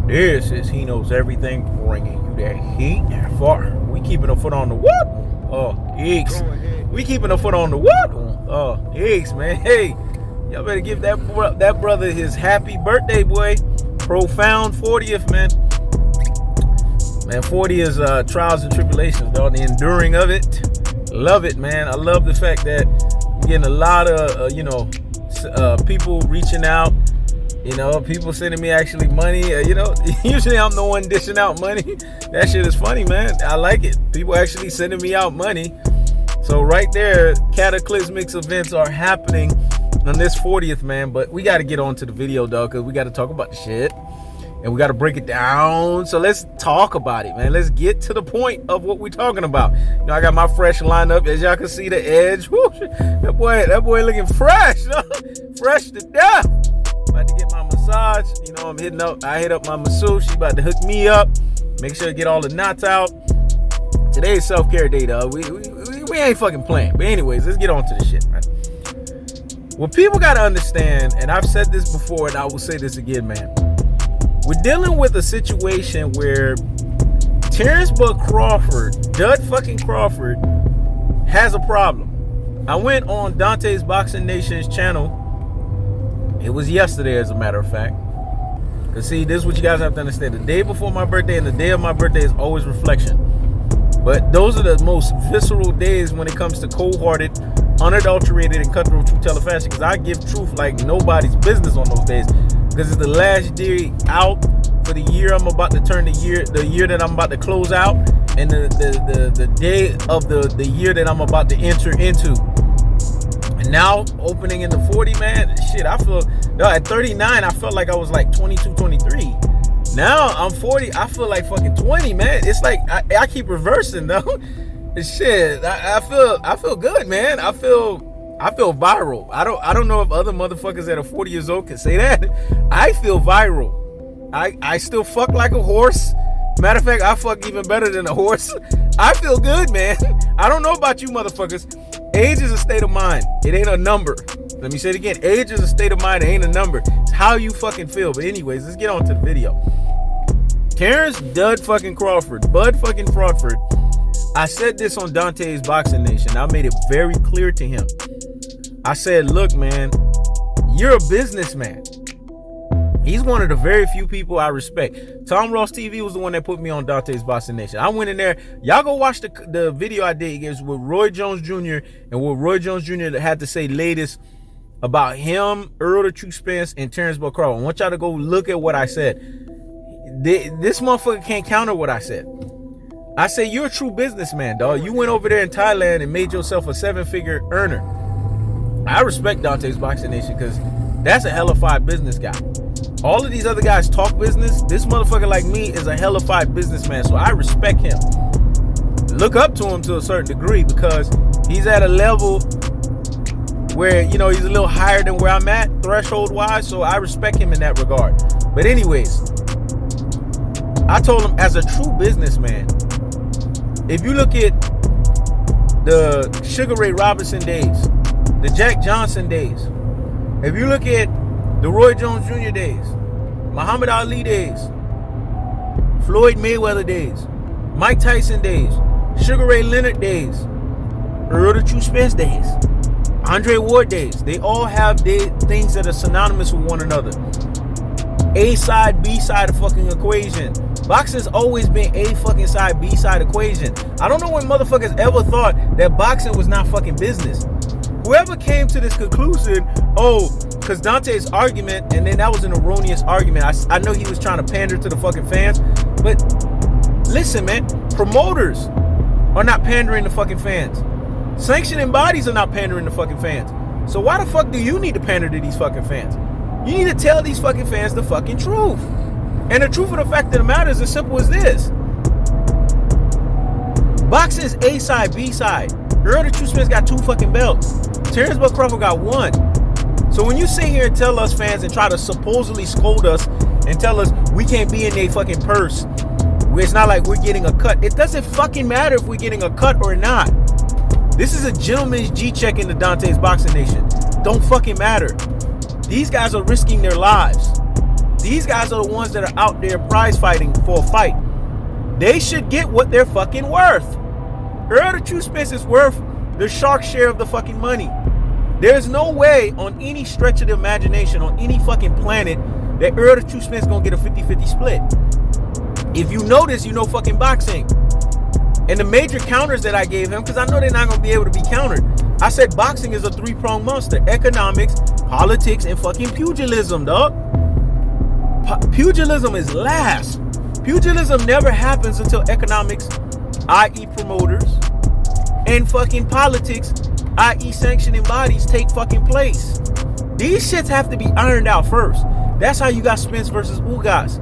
This is He Knows Everything, bringing you that heat. We keeping a foot on the whoop. Eggs. We keeping a foot on the whoop. Eggs, man. Hey, y'all better give that brother his happy birthday, boy. Profound 40th, man. Man, 40 is trials and tribulations, dog. The enduring of it. Love it, man. I love the fact that I'm getting a lot of, people reaching out. People sending me actually money. Usually I'm the one dishing out money. That shit is funny, man. I like it. People actually sending me out money. So right there, cataclysmic events are happening on this 40th, man. But we got to get on to the video, dog, because we got to talk about the shit. And we got to break it down. So let's talk about it, man. Let's get to the point of what we're talking about. I got my fresh lineup. As y'all can see, the edge. Whoo, that boy looking fresh. Fresh to death. About to get my massage. I hit up my masseuse. She about to hook me up. Make sure to get all the knots out. Today's self-care day, dog. We ain't fucking playing. But anyways, let's get on to the shit, man. What people got to understand, and I've said this before, and I will say this again, man. We're dealing with a situation where Terrence Crawford, Dud fucking Crawford, has a problem. I went on Dontaes Boxing Nation's channel. It was yesterday, as a matter of fact. Because see, this is what you guys have to understand. The day before my birthday and the day of my birthday is always reflection. But those are the most visceral days when it comes to cold-hearted, unadulterated, and cutthroat truth teller fashion. Because I give truth like nobody's business on those days. Because it's the last day out for the year I'm about to turn, the year that I'm about to close out, and the day of the year that I'm about to enter into. And now opening into 40, man, shit, I feel, at 39, I felt like I was like 22, 23. Now I'm 40, I feel like fucking 20, man. It's like I keep reversing though. Shit, I feel good, man. I feel viral. I don't know if other motherfuckers that are 40 years old can say that. I feel viral. I still fuck like a horse. Matter of fact, I fuck even better than a horse. I feel good, man. I don't know about you motherfuckers. Age is a state of mind. It ain't a number. Let me say it again. Age is a state of mind. It ain't a number. It's how you fucking feel. But anyways, let's get on to the video. Terrence Dud fucking Crawford, Bud fucking Crawford. I said this on Dontaes Boxing Nation. I made it very clear to him. I said, look, man, you're a businessman. He's one of the very few people I respect. Tom Ross TV was the one that put me on Dontaes Boxing Nation. I went in there. Y'all go watch the video I did. It was with Roy Jones Jr. and what Roy Jones Jr. had to say latest about him, Errol the True Spence, and Terrence Crawford. I want y'all to go look at what I said. This motherfucker can't counter what I said. I say, you're a true businessman, dog. You went over there in Thailand and made yourself a 7-figure earner. I respect Dontaes Boxing Nation because that's a hellified business guy. All of these other guys talk business. This motherfucker like me is a hellified businessman, so I respect him. Look up to him to a certain degree because he's at a level where, he's a little higher than where I'm at, threshold-wise, so I respect him in that regard. But anyways, I told him, as a true businessman, if you look at the Sugar Ray Robinson days, the Jack Johnson days, if you look at the Roy Jones Jr. days, Muhammad Ali days, Floyd Mayweather days, Mike Tyson days, Sugar Ray Leonard days, Errol the True Spence days, Andre Ward days, they all have things that are synonymous with one another. A side, B side of fucking equation. Boxing's always been a fucking side, B side equation. I don't know when motherfuckers ever thought that boxing was not fucking business. Whoever came to this conclusion, because Dontaes' argument, and then that was an erroneous argument. I know he was trying to pander to the fucking fans, but listen, man, promoters are not pandering to fucking fans. Sanctioning bodies are not pandering to fucking fans. So why the fuck do you need to pander to these fucking fans? You need to tell these fucking fans the fucking truth. And the truth of the fact of the matter is as simple as this. Boxing is A side, B side. Errol the True Spence got 2 fucking belts. Terrence Crawford got 1. So when you sit here and tell us fans and try to supposedly scold us and tell us we can't be in their fucking purse, it's not like we're getting a cut. It doesn't fucking matter if we're getting a cut or not. This is a gentleman's G-check in the Dontaes Boxing Nation. Don't fucking matter. These guys are risking their lives. These guys are the ones that are out there prize fighting for a fight. They should get what they're fucking worth. Errol the True Spence is worth the shark share of the fucking money. There's no way on any stretch of the imagination, on any fucking planet, that Errol the True Spence gonna get a 50-50 split. If you notice, you know fucking boxing. And the major counters that I gave him, because I know they're not gonna be able to be countered. I said boxing is a three-pronged monster. Economics, politics, and fucking pugilism, dog. Pugilism is last. Pugilism never happens until economics, i.e. promoters, and fucking politics, i.e. sanctioning bodies, take fucking place. These shits have to be ironed out first. That's how you got Spence versus Ugas.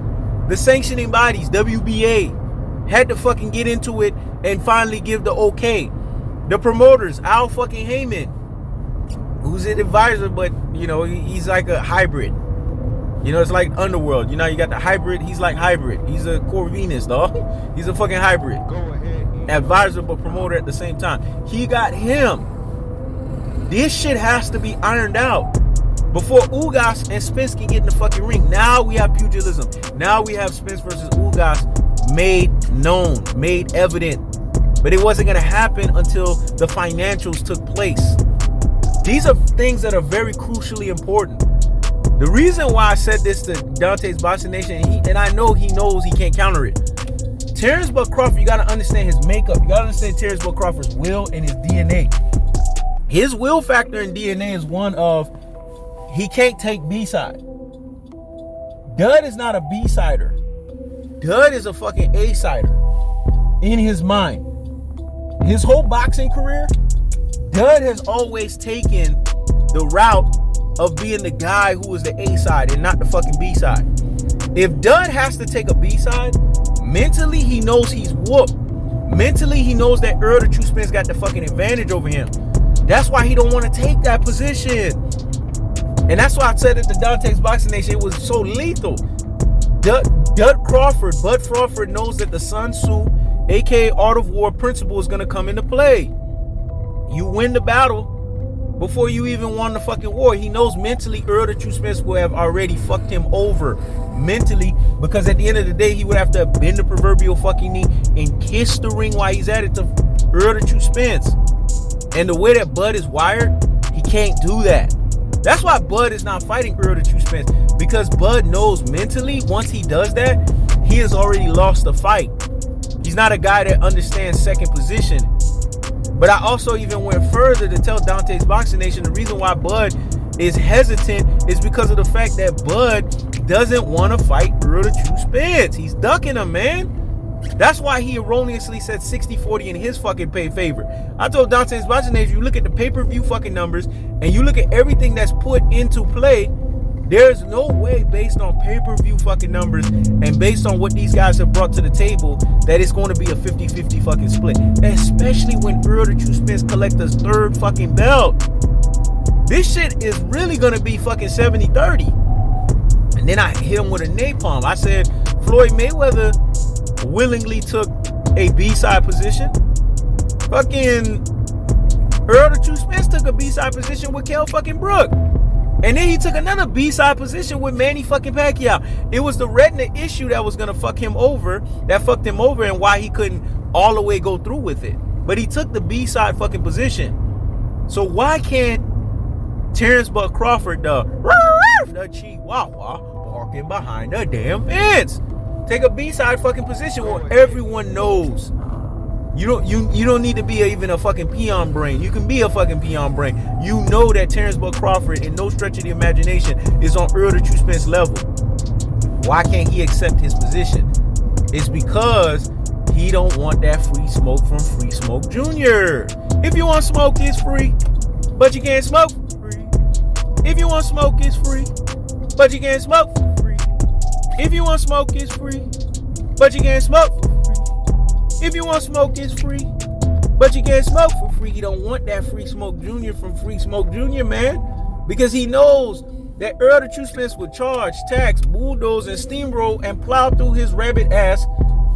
The sanctioning bodies, WBA, had to fucking get into it and finally give the okay. The promoters, Al fucking Heyman, who's an advisor, but you know, he's like a hybrid. You know, it's like Underworld. You know, you got the hybrid. He's like hybrid. He's a Corvinus, dog. He's a fucking hybrid. Go ahead. Advisor but promoter at the same time. He got him. This shit has to be ironed out before Ugas and Spence can get in the fucking ring. Now we have pugilism. Now we have Spence versus Ugas made known, made evident. But it wasn't going to happen until the financials took place. These are things that are very crucially important. The reason why I said this to Dontaes Boxing Nation, and I know he knows he can't counter it. Terrence Bud Crawford, you got to understand his makeup. You got to understand Terrence Bud Crawford's will and his DNA. His will factor in DNA is one of he can't take B-side. Dud is not a B-sider. Dud is a fucking A-sider in his mind. His whole boxing career, Dud has always taken the route of being the guy who is the A side and not the fucking B side. If Dud has to take a B side, mentally he knows he's whooped. Mentally he knows that Errol the True Spence got the fucking advantage over him. That's why he don't want to take that position. And that's why I said at the Dontaes Boxing Nation, it was so lethal. Bud Crawford knows that the Sun Tzu, aka Art of War principle, is gonna come into play. You win the battle before you even won the fucking war. He knows mentally Errol the True Spence will have already fucked him over mentally, because at the end of the day he would have to bend the proverbial fucking knee and kiss the ring while he's at it to Errol the True Spence. And the way that Bud is wired, he can't do that. That's why Bud is not fighting Errol the True Spence, because Bud knows mentally once he does that, he has already lost the fight. He's not a guy that understands second position. But I also even went further to tell Dontaes Boxing Nation the reason why Bud is hesitant is because of the fact that Bud doesn't want to fight Errol the True Spence. He's ducking him, man. That's why he erroneously said 60-40 in his fucking favor. I told Dontaes Boxing Nation, you look at the pay-per-view fucking numbers and you look at everything that's put into play, there's no way based on pay-per-view fucking numbers and based on what these guys have brought to the table that it's going to be a 50-50 fucking split. Especially when Errol the True Spence collects his third fucking belt. This shit is really going to be fucking 70-30. And then I hit him with a napalm. I said Floyd Mayweather willingly took a B-side position. Fucking Errol the True Spence took a B-side position with Kell fucking Brook. And then he took another B-side position with Manny fucking Pacquiao. It was the retina issue that was gonna fuck him over, that fucked him over, and why he couldn't all the way go through with it. But he took the B-side fucking position. So why can't Terrence Bud Crawford, the Chihuahua, walking behind the damn fence, take a B-side fucking position where everyone knows? You don't need to be even a fucking peon brain. You can be a fucking peon brain. You know that Terrence Bud Crawford, in no stretch of the imagination, is on Errol the True Spence level. Why can't he accept his position? It's because he don't want that free smoke from Free Smoke Jr. If you want smoke, it's free, but you can't smoke for free. If you want smoke, it's free, but you can't smoke for free. If you want smoke, it's free, but you can't smoke for free. If you want smoke, it's free, but you can't smoke for free. He don't want that Free Smoke Jr. from Free Smoke Jr., man, because he knows that Errol the True Spence would charge, tax, bulldoze, and steamroll and plow through his rabbit ass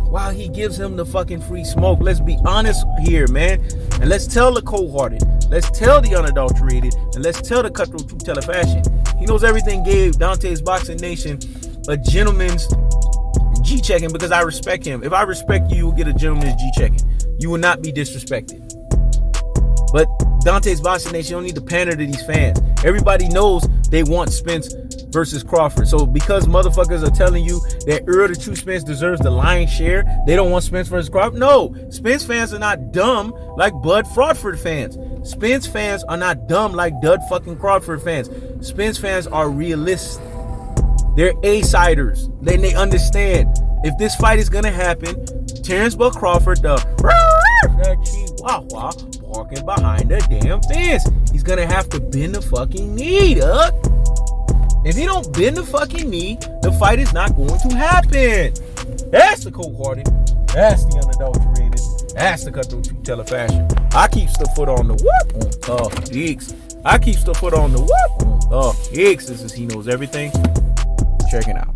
while he gives him the fucking free smoke. Let's be honest here, man, and let's tell the cold-hearted, let's tell the unadulterated, and let's tell the cutthroat truth teller fashion. He knows everything gave Dontaes Boxing Nation a gentleman's G-checking because I respect him. If I respect you, you will get a gentleman's G-checking. You will not be disrespected. But Dontaes Boxing Nation, you don't need to pander to these fans. Everybody knows they want Spence versus Crawford. So because motherfuckers are telling you that Errol the True Spence deserves the lion's share, they don't want Spence versus Crawford. No, Spence fans are not dumb like Bud Crawford fans. Spence fans are not dumb like Dud fucking Crawford fans. Spence fans are realists. They're A-siders. They understand if this fight is gonna happen, Terrence Bud Crawford, the chihuahua walking behind the damn fence, he's gonna have to bend the fucking knee, duck. If he don't bend the fucking knee, the fight is not going to happen. That's the cold-hearted. That's the unadulterated. That's the cutthroat truth-teller fashion. I keep the foot on the whoop. X. I keep the foot on the whoop. X. This is He Knows Everything. Check it out.